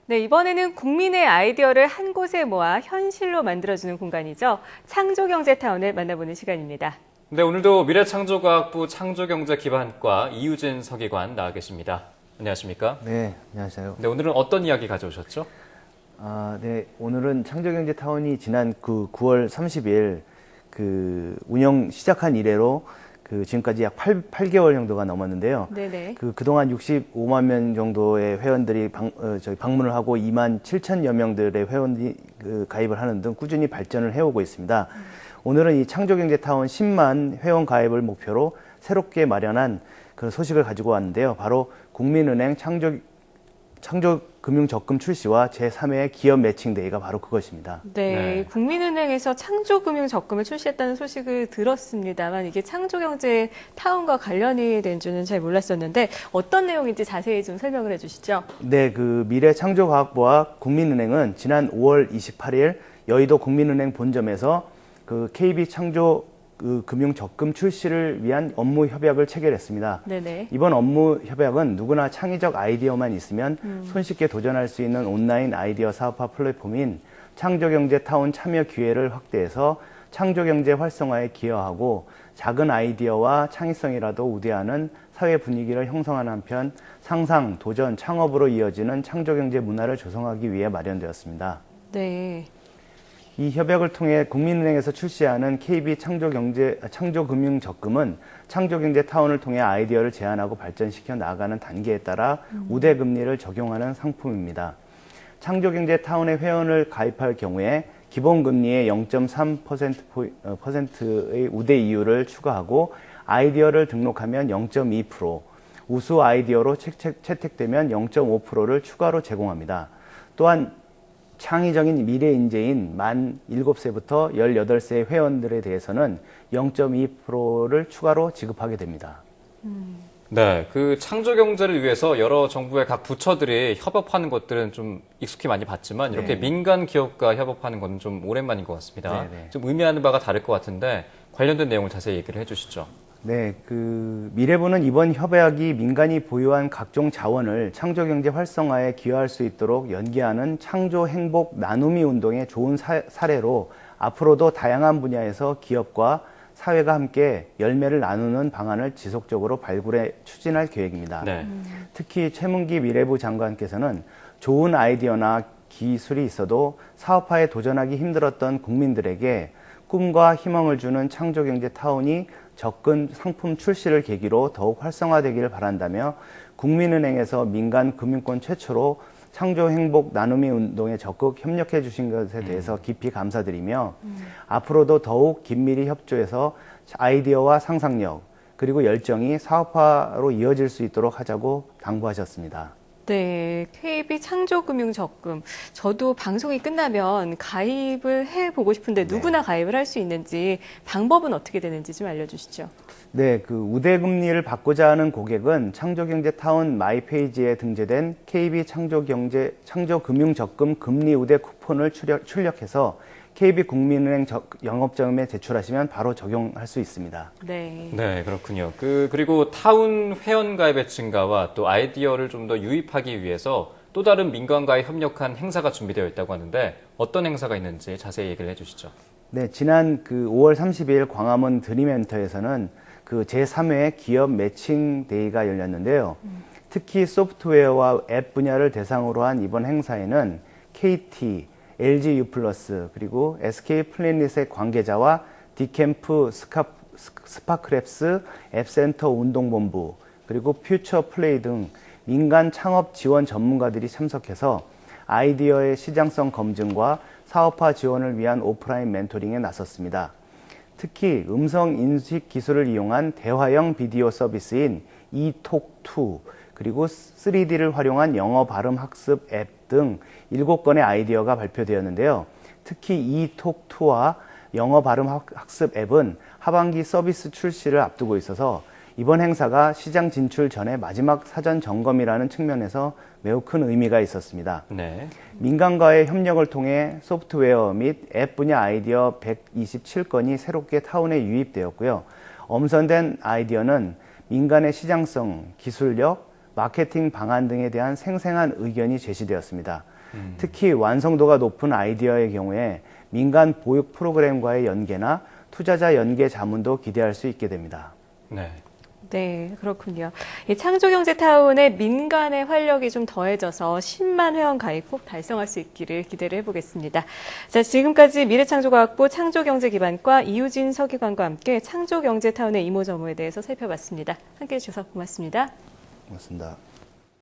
네, 이번에는 국민의 아이디어를 한 곳에 모아 현실로 만들어주는 공간이죠. 창조경제타운을 만나보는 시간입니다. 네, 오늘도 미래창조과학부 창조경제기반과 이유진 서기관 나와 계십니다. 안녕하십니까? 네, 안녕하세요. 네, 오늘은 어떤 이야기 가져오셨죠? 네, 오늘은 창조경제타운이 지난 9월 30일 운영 시작한 이래로 지금까지 약 8개월 정도가 넘었는데요. 네네. 그동안 65만 명 정도의 회원들이 저희 방문을 하고 2만 7천여 명들의 회원들이 가입을 하는 등 꾸준히 발전을 해오고 있습니다. 오늘은 이 창조경제타운 10만 회원 가입을 목표로 새롭게 마련한 그 소식을 가지고 왔는데요. 바로 국민은행 창조금융적금 출시와 제3회 기업 매칭데이가 바로 그것입니다. 네, 국민은행에서 창조금융적금을 출시했다는 소식을 들었습니다만 이게 창조경제타운과 관련이 된 줄은 잘 몰랐었는데 어떤 내용인지 자세히 좀 설명을 해주시죠. 네, 미래창조과학부와 국민은행은 지난 5월 28일 여의도 국민은행 본점에서 KB 창조 금융 적금 출시를 위한 업무 협약을 체결했습니다. 네네. 이번 업무 협약은 누구나 창의적 아이디어만 있으면 손쉽게 도전할 수 있는 온라인 아이디어 사업화 플랫폼인 창조경제타운 참여 기회를 확대해서 창조경제 활성화에 기여하고 작은 아이디어와 창의성이라도 우대하는 사회 분위기를 형성하는 한편 상상, 도전, 창업으로 이어지는 창조경제 문화를 조성하기 위해 마련되었습니다. 네. 이 협약을 통해 국민은행에서 출시하는 KB 창조금융적금은 창조경제타운을 통해 아이디어를 제안하고 발전시켜 나아가는 단계에 따라 우대금리를 적용하는 상품입니다. 창조경제타운의 회원을 가입할 경우에 기본금리의 0.3%의 우대 이율을 추가하고 아이디어를 등록하면 0.2%, 우수 아이디어로 채택되면 0.5%를 추가로 제공합니다. 또한 창의적인 미래 인재인 만 7세부터 18세 회원들에 대해서는 0.2%를 추가로 지급하게 됩니다. 네, 창조경제를 위해서 여러 정부의 각 부처들이 협업하는 것들은 좀 익숙히 많이 봤지만 이렇게 민간 기업과 협업하는 건 좀 오랜만인 것 같습니다. 네네. 좀 의미하는 바가 다를 것 같은데 관련된 내용을 자세히 얘기를 해주시죠. 네, 미래부는 이번 협약이 민간이 보유한 각종 자원을 창조경제 활성화에 기여할 수 있도록 연계하는 창조 행복 나눔이 운동의 좋은 사례로 앞으로도 다양한 분야에서 기업과 사회가 함께 열매를 나누는 방안을 지속적으로 발굴해 추진할 계획입니다. 네. 특히 최문기 미래부 장관께서는 좋은 아이디어나 기술이 있어도 사업화에 도전하기 힘들었던 국민들에게 꿈과 희망을 주는 창조경제타운이 접근 상품 출시를 계기로 더욱 활성화되기를 바란다며 국민은행에서 민간 금융권 최초로 창조 행복 나눔이 운동에 적극 협력해 주신 것에 대해서 깊이 감사드리며 앞으로도 더욱 긴밀히 협조해서 아이디어와 상상력 그리고 열정이 사업화로 이어질 수 있도록 하자고 당부하셨습니다. 네, KB 창조금융적금. 저도 방송이 끝나면 가입을 해보고 싶은데 누구나 가입을 할 수 있는지 방법은 어떻게 되는지 좀 알려주시죠. 네, 우대금리를 받고자 하는 고객은 창조경제타운 마이페이지에 등재된 KB 창조금융적금 금리 우대 쿠폰을 출력해서 KB 국민은행 영업자금에 제출하시면 바로 적용할 수 있습니다. 네. 네, 그렇군요. 그리고 타운 회원 가입의 증가와 또 아이디어를 좀 더 유입하기 위해서 또 다른 민간과의 협력한 행사가 준비되어 있다고 하는데 어떤 행사가 있는지 자세히 얘기를 해주시죠. 네, 지난 5월 30일 광화문 드림엔터에서는 제3회 기업 매칭 데이가 열렸는데요. 특히 소프트웨어와 앱 분야를 대상으로 한 이번 행사에는 KT, LG U+, 그리고 SK 플래닛의 관계자와 디캠프 스파크랩스 앱센터 운동본부, 그리고 퓨처 플레이 등 민간 창업 지원 전문가들이 참석해서 아이디어의 시장성 검증과 사업화 지원을 위한 오프라인 멘토링에 나섰습니다. 특히 음성 인식 기술을 이용한 대화형 비디오 서비스인 이톡2 그리고 3D를 활용한 영어 발음 학습 앱 등 7건의 아이디어가 발표되었는데요. 특히 이톡2와 영어 발음 학습 앱은 하반기 서비스 출시를 앞두고 있어서 이번 행사가 시장 진출 전에 마지막 사전 점검이라는 측면에서 매우 큰 의미가 있었습니다. 네. 민간과의 협력을 통해 소프트웨어 및 앱 분야 아이디어 127건이 새롭게 타운에 유입되었고요. 엄선된 아이디어는 민간의 시장성, 기술력, 마케팅 방안 등에 대한 생생한 의견이 제시되었습니다. 특히 완성도가 높은 아이디어의 경우에 민간 보육 프로그램과의 연계나 투자자 연계 자문도 기대할 수 있게 됩니다. 네. 네, 그렇군요. 이 창조경제타운의 민간의 활력이 좀 더해져서 10만 회원 가입 꼭 달성할 수 있기를 기대를 해보겠습니다. 자, 지금까지 미래창조과학부 창조경제기반과 이유진 서기관과 함께 창조경제타운의 이모저모에 대해서 살펴봤습니다. 함께해 주셔서 고맙습니다. 고맙습니다.